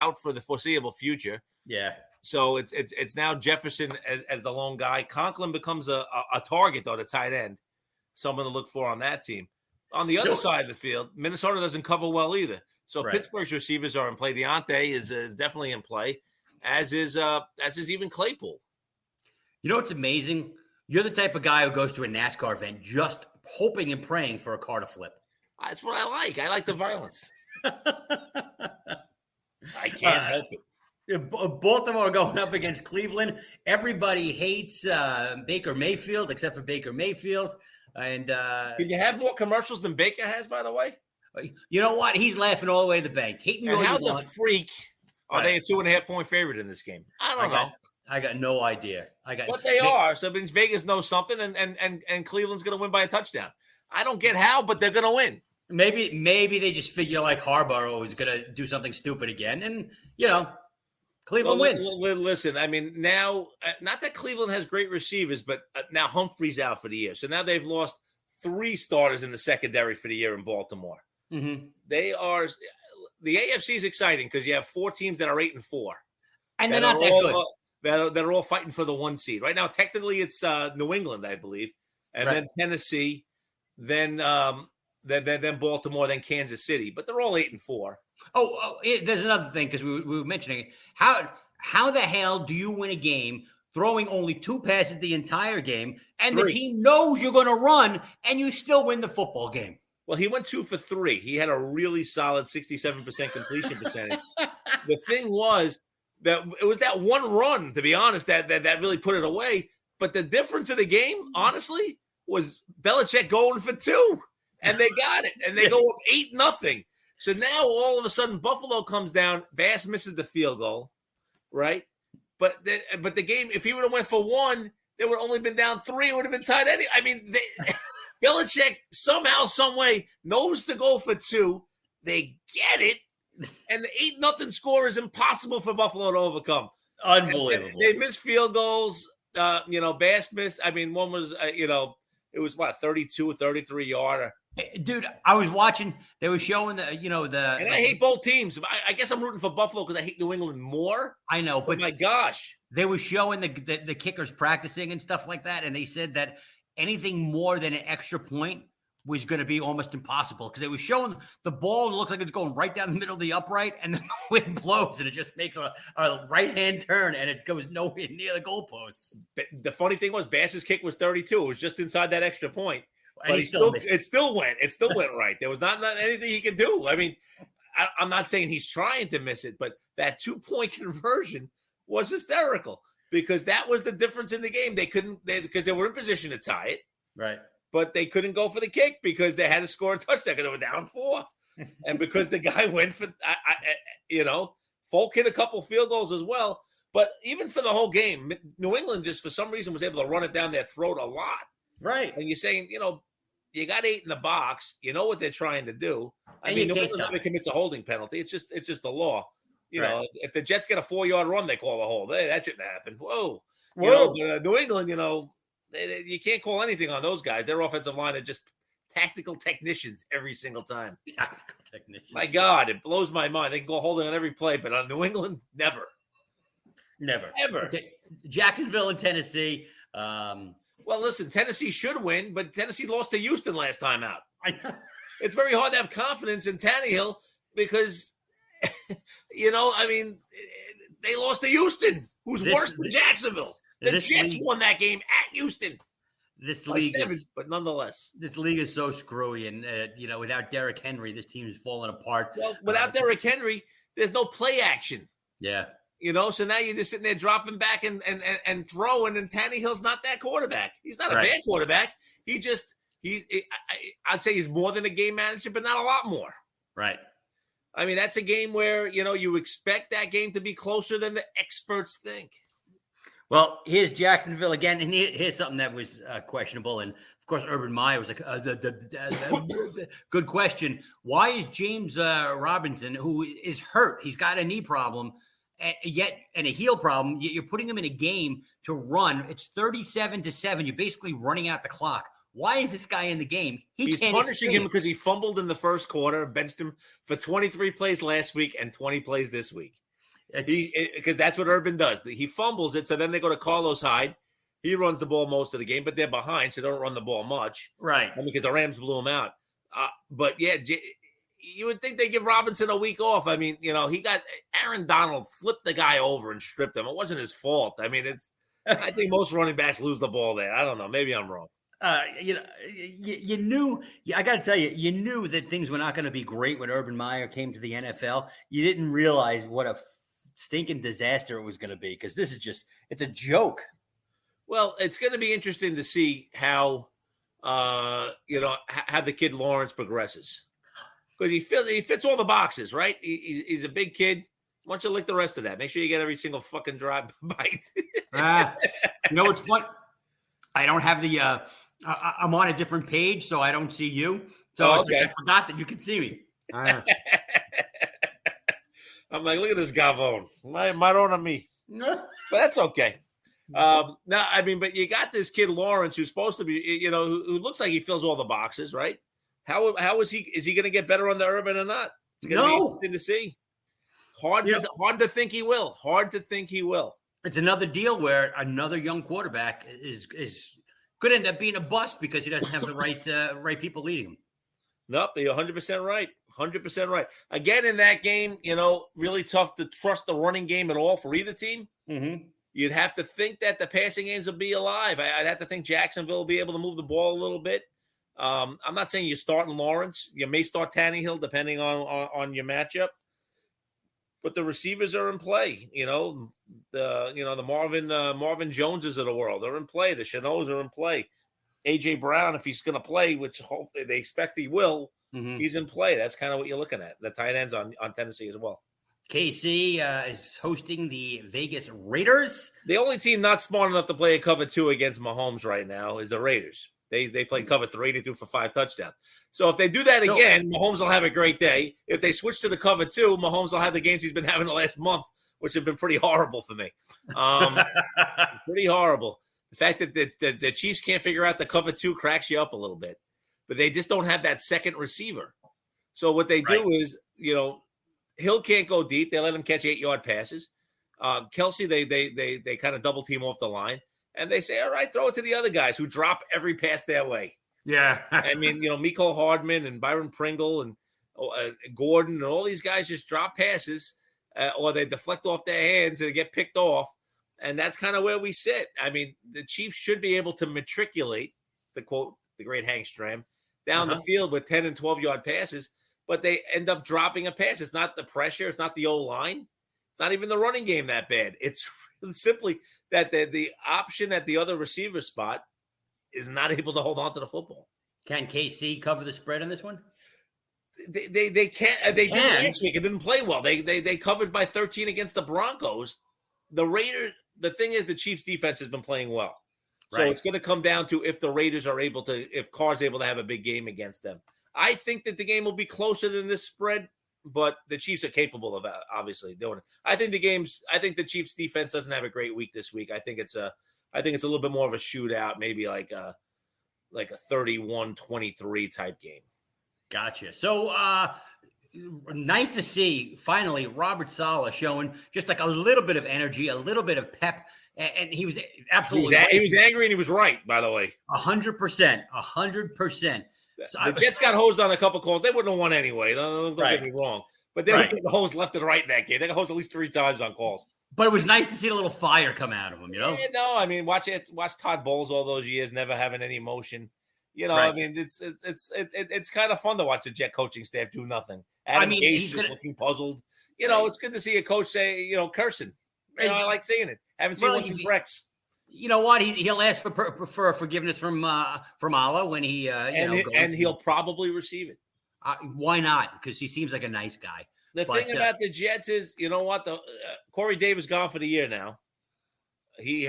out for the foreseeable future. Yeah. So it's now Jefferson as the lone guy. Conklin becomes a target, though, the tight end, someone to look for on that team. On the other side of the field, Minnesota doesn't cover well either. So Pittsburgh's receivers are in play. Deontay is definitely in play, as is even Claypool. You know what's amazing? You're the type of guy who goes to a NASCAR event just hoping and praying for a car to flip. That's what I like. I like the violence. I can't help it. Baltimore going up against Cleveland. Everybody hates Baker Mayfield except for Baker Mayfield. And can you have more commercials than Baker has, by the way? You know what? He's laughing all the way to the bank. And how the freak are they a 2.5-point favorite in this game? I don't know. I got no idea. But they are. So it means Vegas knows something, and Cleveland's going to win by a touchdown. I don't get how, but they're going to win. Maybe they just figure like Harbaugh is going to do something stupid again, and Cleveland wins. Listen, I mean, now not that Cleveland has great receivers, but now Humphrey's out for the year, so now they've lost 3 starters in the secondary for the year in Baltimore. Mm-hmm. The AFC is exciting because you have 4 teams that are 8-4, and they're not that good. That are all fighting for the 1 seed right now. Technically, it's New England, I believe, and then Tennessee, then Baltimore, then Kansas City. But they're all 8-4. There's another thing because we were mentioning it. How the hell do you win a game throwing only 2 passes the entire game, and 3. the team knows you're going to run, and you still win the football game? Well, he went 2 for 3. He had a really solid 67% completion percentage. The thing was that it was that one run, to be honest, that really put it away. But the difference of the game, honestly, was Belichick going for 2, and they got it, and they go up 8-0. So now all of a sudden Buffalo comes down. Bass misses the field goal, right? But the game, if he would have went for 1, they would have only been down 3. It would have been tied. I mean, Belichick somehow, some way knows to go for 2. They get it. And the 8-0 score is impossible for Buffalo to overcome. Unbelievable. And they missed field goals. Bass missed. I mean, one was, it was what, 32 or 33 yarder. Dude, I was watching. They were showing the. And I hate both teams. I guess I'm rooting for Buffalo because I hate New England more. I know, but my gosh, they were showing the kickers practicing and stuff like that, and they said that anything more than an extra point was going to be almost impossible because they were showing the ball looks like it's going right down the middle of the upright, and then the wind blows and it just makes a right-hand turn and it goes nowhere near the goalposts. But the funny thing was Bass's kick was 32. It was just inside that extra point. But it still went right. There was not anything he could do. I mean, I'm not saying he's trying to miss it, but that 2-point conversion was hysterical because that was the difference in the game. Because they were in position to tie it. Right. But they couldn't go for the kick because they had to score a touchdown because they were down 4. And because the guy went for, Folk hit a couple field goals as well. But even for the whole game, New England just for some reason was able to run it down their throat a lot. Right. And you're saying, you got 8 in the box. You know what they're trying to do. I mean, New England never commits a holding penalty. It's just the law. If the Jets get a 4-yard run, they call a hold. Hey, that shouldn't happen. Whoa. New England, you can't call anything on those guys. Their offensive line are just tactical technicians every single time. Tactical technicians. My God, it blows my mind. They can go holding on every play, but on New England, never. Ever. Okay. Jacksonville and Tennessee. Well, listen, Tennessee should win, but Tennessee lost to Houston last time out. I know. It's very hard to have confidence in Tannehill because, they lost to Houston, who's worse than Jacksonville. The Jets won that game at Houston. This league but nonetheless. This league is so screwy. And, without Derrick Henry, this team is falling apart. Well, without Derrick Henry, there's no play action. Yeah. So now you're just sitting there dropping back and throwing, and Tannehill's not that quarterback. He's not a bad quarterback. I'd say he's more than a game manager, but not a lot more. Right. I mean, that's a game where, you expect that game to be closer than the experts think. Well, here's Jacksonville again, and here's something that was questionable. And, of course, Urban Meyer was like, good question. Why is James Robinson, who is hurt, he's got a knee problem, and a heel problem, you're putting him in a game to run. It's 37-7. You're basically running out the clock. Why is this guy in the game? He's punishing him because he fumbled in the first quarter, benched him for 23 plays last week and 20 plays this week. Because that's what Urban does. He fumbles it, so then they go to Carlos Hyde. He runs the ball most of the game, but they're behind, so they don't run the ball much. Right. Because the Rams blew him out. But yeah, you would think they give Robinson a week off. I mean, he got Aaron Donald flipped the guy over and stripped him. It wasn't his fault. I mean, I think most running backs lose the ball there. I don't know. Maybe I'm wrong. You knew. I got to tell you, you knew that things were not going to be great when Urban Meyer came to the NFL. You didn't realize what a stinking disaster it was going to be, because this is it's a joke. Well, it's going to be interesting to see how how the kid Lawrence progresses, because he fits all the boxes, right? He's a big kid. Why don't you lick the rest of that? Make sure you get every single fucking dry bite. What's fun? I don't have the. I'm on a different page, so I don't see you. So I forgot that you can see me. I'm like, look at this gavone. Maron on me. But that's okay. No, I mean, but you got this kid Lawrence who's supposed to be, who looks like he fills all the boxes, right? How is he going to get better on the Urban or not? It's going to be interesting to see. Hard to think he will. Hard to think he will. It's another deal where another young quarterback is could end up being a bust because he doesn't have the right people leading him. Nope, you're 100% right. 100% right. Again, in that game, really tough to trust the running game at all for either team. Mm-hmm. You'd have to think that the passing games will be alive. I'd have to think Jacksonville will be able to move the ball a little bit. I'm not saying you're starting Lawrence. You may start Tannehill depending on your matchup. But the receivers are in play. The Marvin Joneses of the world, they're in play. The Chanots are in play. A.J. Brown, if he's going to play, which hopefully they expect he will, he's in play. That's kind of what you're looking at. The tight ends on Tennessee as well. KC is hosting the Vegas Raiders. The only team not smart enough to play a cover 2 against Mahomes right now is the Raiders. They played cover 3, they threw for 5 touchdowns. So if they do that again, Mahomes will have a great day. If they switch to the cover 2, Mahomes will have the games he's been having the last month, which have been pretty horrible for me. Pretty horrible. The fact that the Chiefs can't figure out the cover 2 cracks you up a little bit. But they just don't have that second receiver. So what they do is, Hill can't go deep. They let him catch 8-yard passes. Kelsey, they kind of double team off the line. And they say, all right, throw it to the other guys who drop every pass their way. Yeah. I mean, Mecole Hardman and Byron Pringle and Gordon and all these guys just drop passes or they deflect off their hands and get picked off. And that's kind of where we sit. I mean, the Chiefs should be able to matriculate, to quote the great Hank Stram, down the field with 10 and 12-yard passes, but they end up dropping a pass. It's not the pressure. It's not the O-line. It's not even the running game that bad. It's simply that the option at the other receiver spot is not able to hold on to the football. Can KC cover the spread on this one? They can't. They did last week. It didn't play well. They covered by 13 against the Broncos. The Raiders. The thing is, the Chiefs' defense has been playing well, so it's going to come down to if the Raiders are able to, if Carr's able to have a big game against them. I think that the game will be closer than this spread. But the Chiefs are capable of obviously doing it. I think the Chiefs defense doesn't have a great week this week. I think it's a little bit more of a shootout, maybe like a 31-23 type game. Gotcha. So nice to see finally Robert Saleh showing just like a little bit of energy, a little bit of pep. And he was absolutely he was angry and he was right, by the way. 100%. 100%. The Jets got hosed on a couple calls. They wouldn't have won anyway. Don't get me wrong. But they were getting hosed left and right in that game. They got hosed at least 3 times on calls. But it was nice to see a little fire come out of him, Yeah, no, I mean, watch Todd Bowles all those years, never having any emotion. I mean, it's kind of fun to watch the Jet coaching staff do nothing. Adam Gase just looking puzzled. It's good to see a coach say, cursing. I like seeing it. Haven't seen one since Rex. You know what? He'll ask for forgiveness from Allah when he and he'll probably receive it. Why not? Because he seems like a nice guy. The thing about the Jets is, Corey Davis gone for the year now. He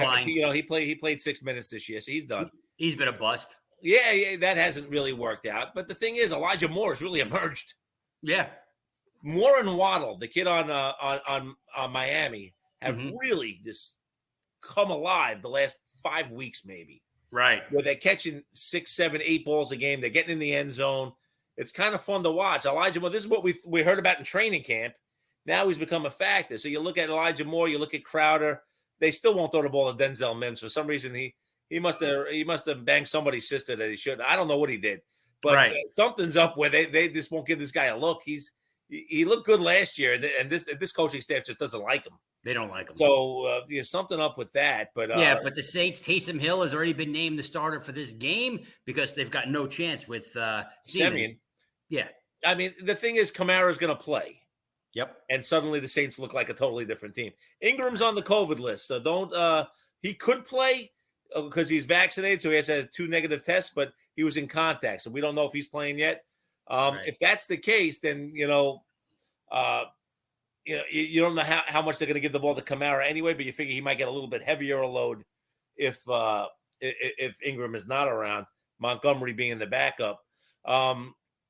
played 6 minutes this year, so he's done. He's been a bust. Yeah, that hasn't really worked out. But the thing is, Elijah Moore has really emerged. Yeah, Moore and Waddle, the kid on Miami, have really just come alive the last 5 weeks, maybe. Right. Where they're catching 6, 7, 8 balls a game. They're getting in the end zone. It's kind of fun to watch. Elijah Moore, this is what we heard about in training camp. Now he's become a factor. So you look at Elijah Moore, you look at Crowder. They still won't throw the ball to Denzel Mims. For some reason, he must have banged somebody's sister that he shouldn't. I don't know what he did, but something's up where they just won't give this guy a look. He looked good last year, and this coaching staff just doesn't like him. They don't like him. So something up with that. But but the Saints, Taysom Hill has already been named the starter for this game because they've got no chance with Simeon. Yeah. I mean, the thing is, Kamara's going to play. Yep. And suddenly the Saints look like a totally different team. Ingram's on the COVID list, so don't he could play because he's vaccinated, so he has to have 2 negative tests, but he was in contact, so we don't know if he's playing yet. If that's the case, then you don't know how much they're going to give the ball to Kamara anyway, but you figure he might get a little bit heavier a load if Ingram is not around, Montgomery being the backup.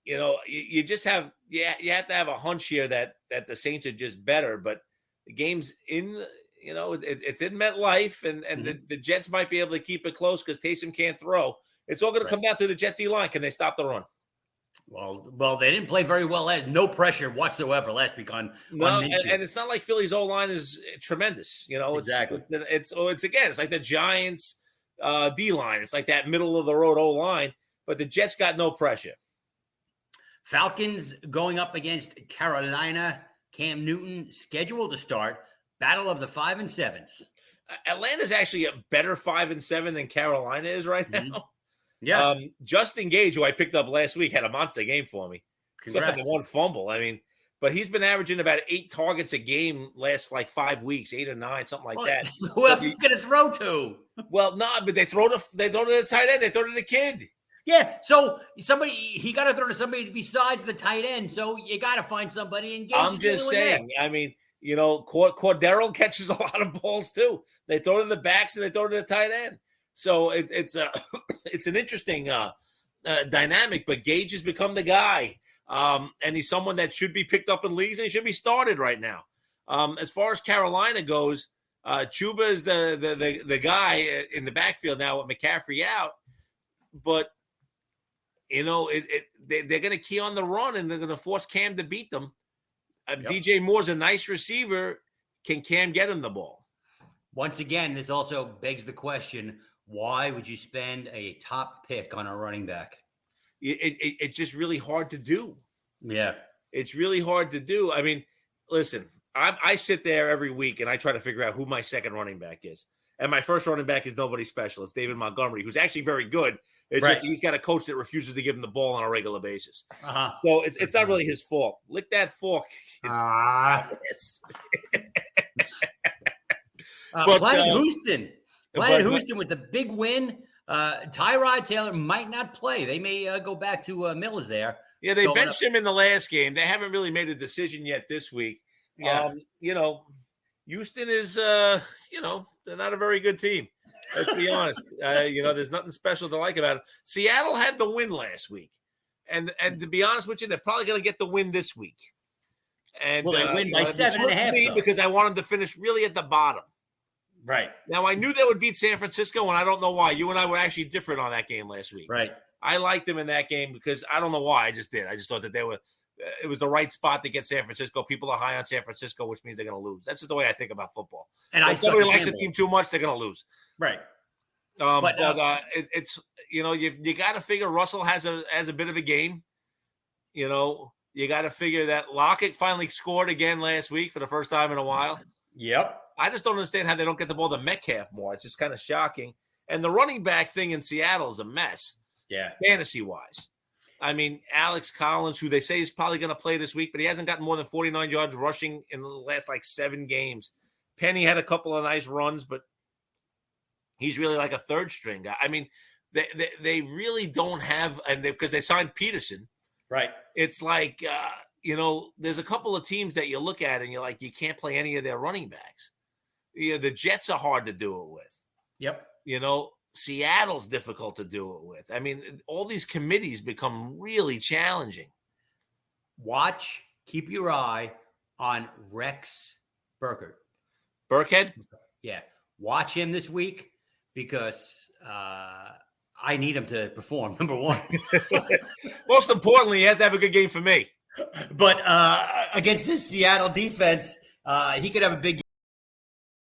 You just have you have to have a hunch here that the Saints are just better, but the game's in it's in MetLife, and the Jets might be able to keep it close because Taysom can't throw. It's all going to come down to the Jet D line. Can they stop the run? Well, they didn't play very well. No pressure whatsoever last week on Minshew. And it's not like Philly's O-line is tremendous. Exactly. It's like the Giants D line. It's like that middle of the road O-line, but the Jets got no pressure. Falcons going up against Carolina. Cam Newton scheduled to start. Battle of the 5 and 7s. Atlanta's actually a better 5 and 7 than Carolina is right now. Yeah. Justin Gage, who I picked up last week, had a monster game for me. Congrats. Except for the one fumble. I mean, but he's been averaging about 8 targets a game last like 5 weeks, 8 or 9, something like that. Who else is going to throw to? Well, no, but they throw to the tight end. They throw to the kid. Yeah, so he got to throw to somebody besides the tight end. So you got to find somebody. And I'm just saying. I mean, Cordero catches a lot of balls too. They throw to the backs and they throw to the tight end. So it's an interesting dynamic. But Gage has become the guy, and he's someone that should be picked up in leagues and he should be started right now. As far as Carolina goes, Chuba is the guy in the backfield now with McCaffrey out, but. They're going to key on the run, and they're going to force Cam to beat them. DJ Moore's a nice receiver. Can Cam get him the ball? Once again, this also begs the question, why would you spend a top pick on a running back? It's just really hard to do. Yeah. It's really hard to do. I mean, listen, I sit there every week, and I try to figure out who my second running back is. And my first running back is nobody special. It's David Montgomery, who's actually very good. It's just he's got a coach that refuses to give him the ball on a regular basis. So it's not really his fault. Lick that fork. Yes. Planet Houston with the big win. Tyrod Taylor might not play. They may go back to Mills there. Yeah, they benched him in the last game. They haven't really made a decision yet this week. Yeah. Houston is, they're not a very good team. Let's be honest. There's nothing special to like about it. Seattle had the win last week. And to be honest with you, they're probably going to get the win this week. And they win by 7.5 because I want them to finish really at the bottom. Right. Now, I knew they would beat San Francisco, and I don't know why. You and I were actually different on that game last week. Right. I liked them in that game because I don't know why. I just did. I just thought that it was the right spot to get San Francisco. People are high on San Francisco, which means they're going to lose. That's just the way I think about football. And if somebody likes a team too much, they're going to lose. Right. It's you got to figure Russell has a bit of a game. You got to figure that Lockett finally scored again last week for the first time in a while. Yep. I just don't understand how they don't get the ball to Metcalf more. It's just kind of shocking. And the running back thing in Seattle is a mess. Yeah. Fantasy-wise. I mean, Alex Collins, who they say is probably going to play this week, but he hasn't gotten more than 49 yards rushing in the last 7 games. Penny had a couple of nice runs, but he's really like a third string guy. I mean, they really don't have, and because they signed Peterson. Right. It's like, there's a couple of teams that you look at and you're like, you can't play any of their running backs. The Jets are hard to do it with. Yep. Seattle's difficult to do it with. I mean, all these committees become really challenging. Keep your eye on Rex Burkhead. Burkhead? Yeah. Watch him this week because I need him to perform, number one. Most importantly, he has to have a good game for me. But against this Seattle defense, he could have a big